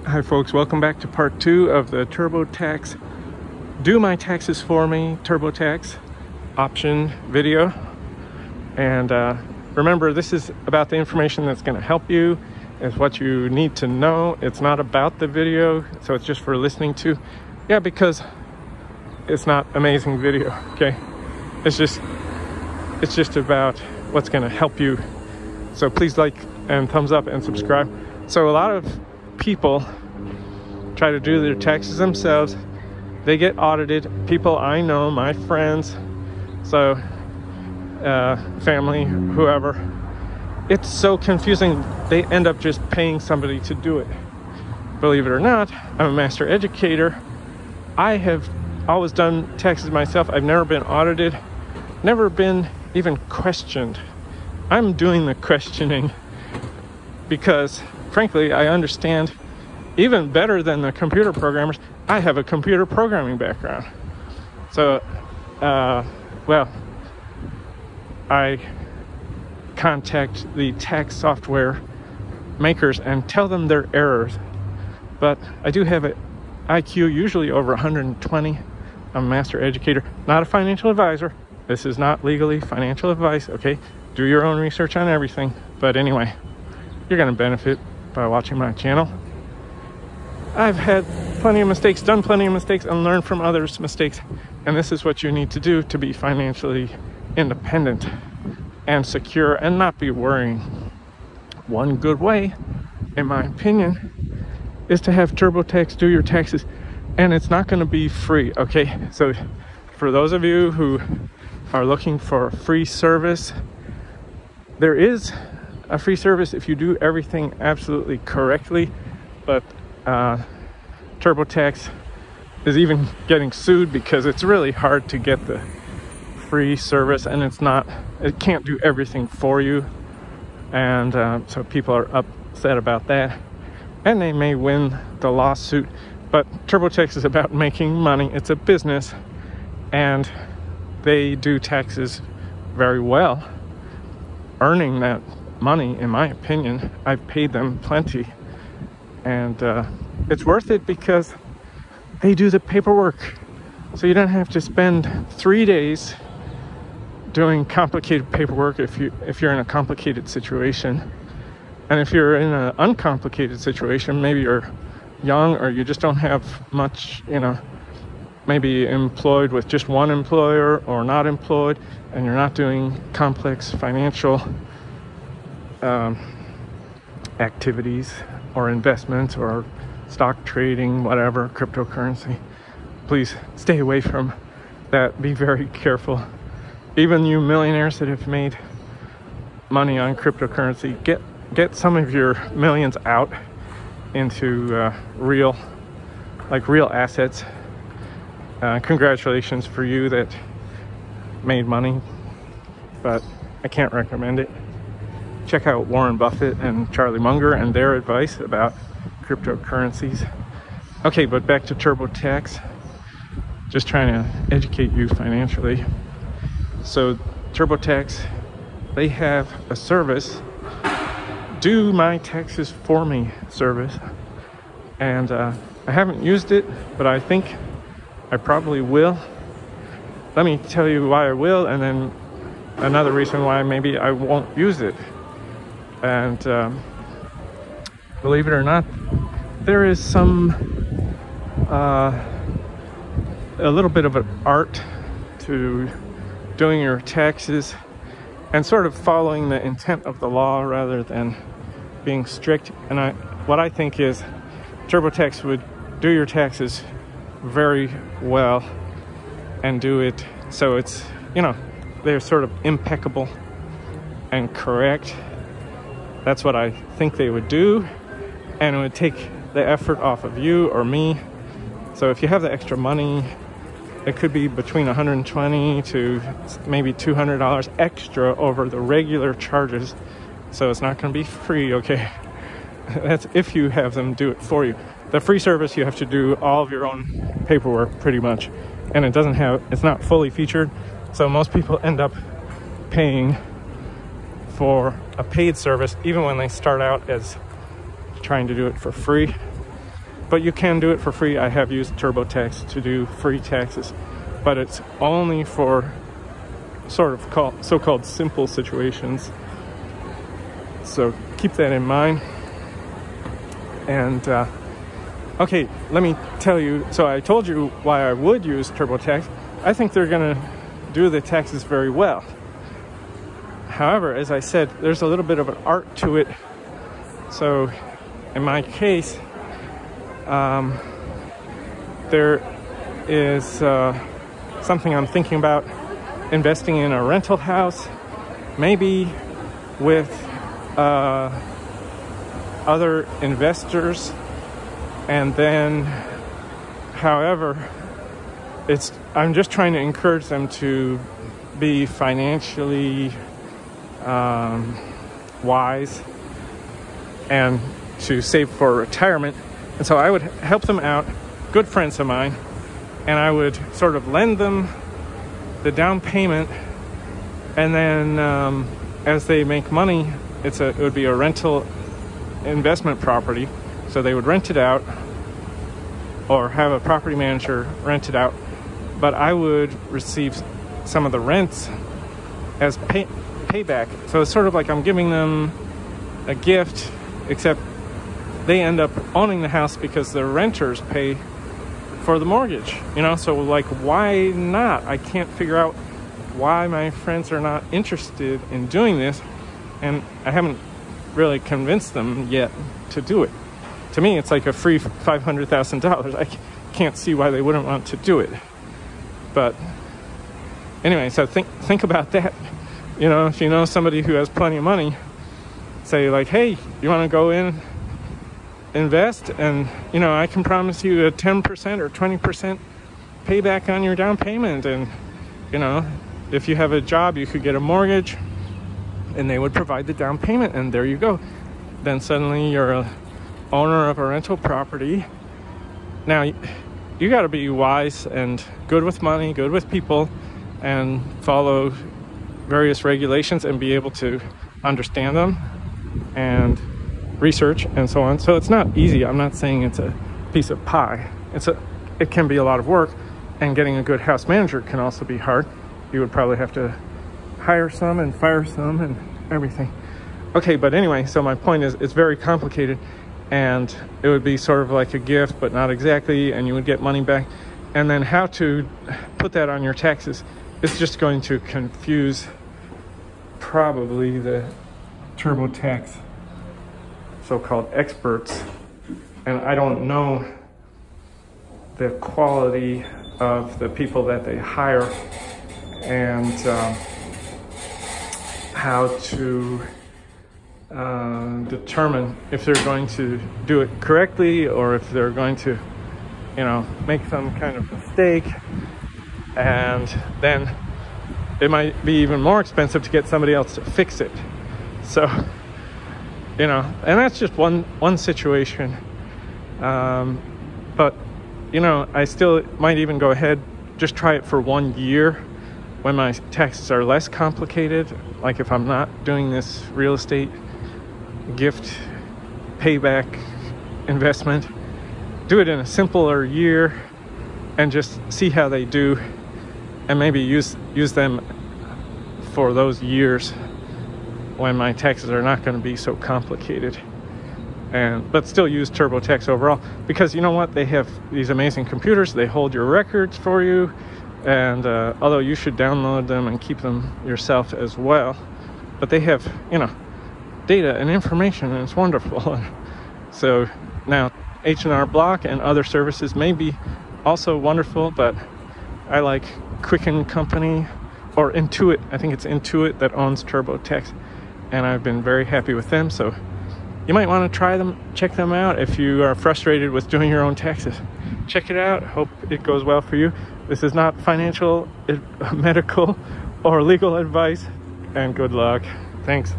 Hi folks, welcome back to part 2 of the TurboTax Do My Taxes For Me TurboTax option video. And remember, this is about the information that's going to help you. It's what you need to know. It's not about the video, so it's just for listening to. Yeah, because it's not amazing video, okay? It's just about what's going to help you. So please like and thumbs up and subscribe. So a lot of people try to do their taxes themselves. They get audited. People I know, my friends, so family, whoever. It's so confusing. They end up just paying somebody to do it. Believe it or not, I'm a master educator. I have always done taxes myself. I've never been audited, never been even questioned. I'm doing the questioning because, frankly, I understand even better than the computer programmers. I have a computer programming background. So, well, I contact the tax software makers and tell them their errors. But I do have an IQ usually over 120. I'm a master educator, not a financial advisor. This is not legally financial advice, okay? Do your own research on everything. But anyway, you're gonna benefit by watching my channel. I've had plenty of mistakes, done plenty of mistakes, and learned from others' mistakes. And this is what you need to do to be financially independent and secure and not be worrying. One good way, in my opinion, is to have TurboTax do your taxes. And it's not going to be free, okay? So for those of you who are looking for a free service, there is a free service if you do everything absolutely correctly. But TurboTax is even getting sued because it's really hard to get the free service, and it can't do everything for you. And so people are upset about that, and they may win the lawsuit. But TurboTax is about making money. It's a business, and they do taxes very well, earning that money, in my opinion. I've paid them plenty. And it's worth it because they do the paperwork. So you don't have to spend 3 days doing complicated paperwork if you're in a complicated situation. And if you're in an uncomplicated situation, maybe you're young or you just don't have much, maybe employed with just one employer or not employed, and you're not doing complex financial activities or investments or stock trading, whatever, cryptocurrency. Please stay away from that. Be very careful. Even you millionaires that have made money on cryptocurrency, get some of your millions out into real assets. Congratulations for you that made money, but I can't recommend it. Check out Warren Buffett and Charlie Munger and their advice about cryptocurrencies. Okay, but back to TurboTax. Just trying to educate you financially. So TurboTax, they have a service, Do My Taxes For Me service. And I haven't used it, but I think I probably will. Let me tell you why I will, and then another reason why maybe I won't use it. And believe it or not, there is a little bit of an art to doing your taxes and sort of following the intent of the law rather than being strict. And what I think is TurboTax would do your taxes very well and do it so it's, they're sort of impeccable and correct. That's what I think they would do, and it would take the effort off of you or me. So if you have the extra money, it could be between $120 to maybe $200 extra over the regular charges. So it's not going to be free, okay? That's if you have them do it for you. The free service, you have to do all of your own paperwork pretty much, and it's not fully featured. So most people end up paying for a paid service, even when they start out as trying to do it for free. but you can do it for free. I have used TurboTax to do free taxes, but it's only for sort of so-called simple situations. So keep that in mind. And okay, let me tell you, so I told you why I would use TurboTax. I think they're gonna do the taxes very well. However, as I said, there's a little bit of an art to it. So in my case, there is something I'm thinking about, investing in a rental house, maybe with other investors, and then, however, I'm just trying to encourage them to be financially wise and to save for retirement. And so I would help them out, good friends of mine, and I would sort of lend them the down payment, and then as they make money, it would be a rental investment property, so they would rent it out or have a property manager rent it out, but I would receive some of the rents as payback. So it's sort of like I'm giving them a gift, except they end up owning the house because the renters pay for the mortgage, you know? So like, why not? I can't figure out why my friends are not interested in doing this, and I haven't really convinced them yet to do it. To me, it's like a free $500,000. I can't see why they wouldn't want to do it. But anyway, so think about that. You know, if you know somebody who has plenty of money, say like, hey, you want to go in, invest, and you know, I can promise you a 10% or 20% payback on your down payment, and you know, if you have a job, you could get a mortgage, and they would provide the down payment, and there you go. Then suddenly you're a owner of a rental property. Now you got to be wise and good with money, good with people, and follow various regulations and be able to understand them and research and so on. So it's not easy. I'm not saying it's a piece of pie. It can be a lot of work, and getting a good house manager can also be hard. You would probably have to hire some and fire some and everything. Okay, but anyway, so my point is it's very complicated, and it would be sort of like a gift, but not exactly, and you would get money back. And then how to put that on your taxes is just going to confuse probably the TurboTax so-called experts, and I don't know the quality of the people that they hire, and how to determine if they're going to do it correctly or if they're going to, you know, make some kind of mistake, and then it might be even more expensive to get somebody else to fix it. So, you know, and that's just one situation. But, you know, I still might even go ahead, just try it for 1 year when my taxes are less complicated. Like if I'm not doing this real estate gift payback investment, do it in a simpler year and just see how they do, and maybe use them for those years when my taxes are not going to be so complicated. But still use TurboTax overall, because you know what, they have these amazing computers, they hold your records for you, and although you should download them and keep them yourself as well, but they have, you know, data and information, and it's wonderful. So now H&R Block and other services may be also wonderful, but I like Quicken Company, or Intuit. I think it's Intuit that owns TurboTax, and I've been very happy with them. So you might want to try them, check them out if you are frustrated with doing your own taxes. Check it out. Hope it goes well for you. This is not financial, medical, or legal advice, and good luck. Thanks.